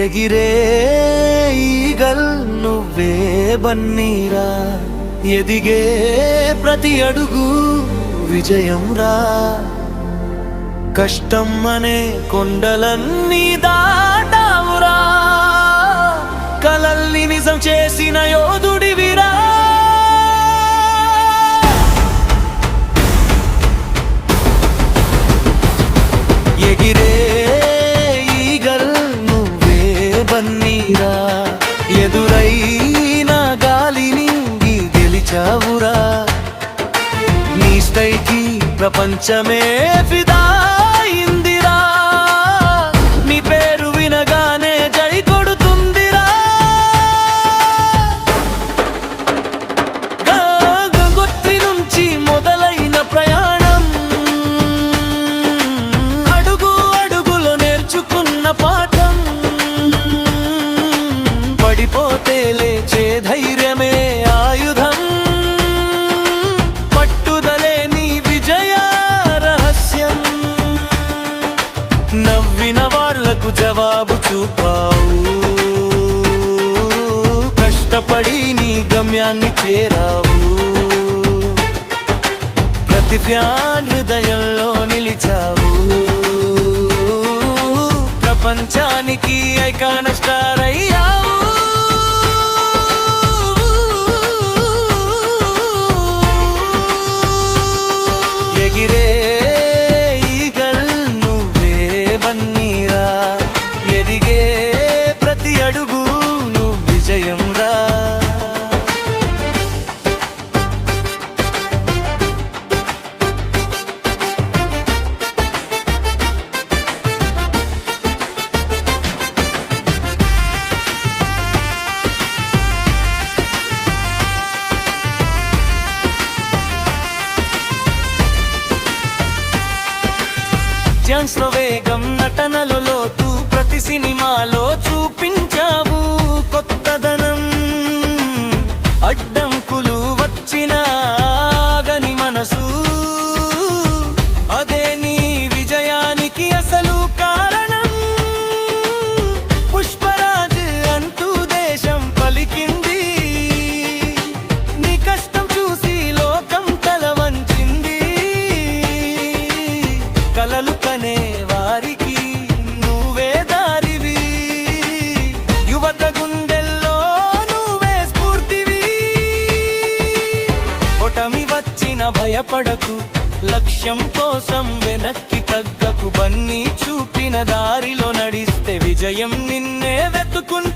ఎగిరే ఈగల్ నువ్వే బన్నీరా, ఎదిగే ప్రతి అడుగు విజయం రా. కష్టం అనే కొండలన్నీ దాటావురా, కలల్ని నిజం చేసిన యోధుడివిరా. ఎగిరే ఈగల్ నువ్వే బన్నీరా, ఎదురైన గాలిని గెలిచావురా. నీ స్టైల్కి ప్రపంచమే ఫిదా అయిందిరా, నీ పేరు వినగానే జై కొడుతుందిరా. గంగొత్రి నుంచి మొదలైన ప్రయాణం, అడుగు అడుగులో నేర్చుకున్న పాఠం. పడిపోతే లేచే ధైర్యమే ఆయుధం, పట్టుదలే నీ విజయ రహస్యం. నవ్విన వాళ్లకు జవాబు చూపావు, కష్టపడి నీ గమ్యాన్ని చేరావు. ప్రతి ఫ్యాన్ హృదయంలో నిలిచావు, ప్రపంచానికి ఐకాన్ స్టార్ అయ్యావు. ఎగిరే ఈగల్ నువ్వే బన్నీరా, ఎదిగే ప్రతి అడుగు నువ్వు విజయం రా. డాన్స్ లో వేగం, నటనలో లోతు, ప్రతి సినిమాలో చూపించావు కొత్తదనం. అడ్డంకులు వచ్చినా ఆగని మనసు, అదే నీ విజయానికి అసలు కారణం. పుష్పరాజ్ అంటూ దేశం పలికింది, నీ కష్టం చూసి లోకం తల వంచింది. కలలు కనే వారికి నువ్వే దారివి, యువత గుండెల్లో నువ్వే స్ఫూర్తివి. ఓటమి వచ్చిన భయపడకు, లక్ష్యం కోసం వెనక్కి తగ్గకు. బన్నీ చూపిన దారిలో నడిస్తే విజయం నిన్నే వెతుకుంటుంది.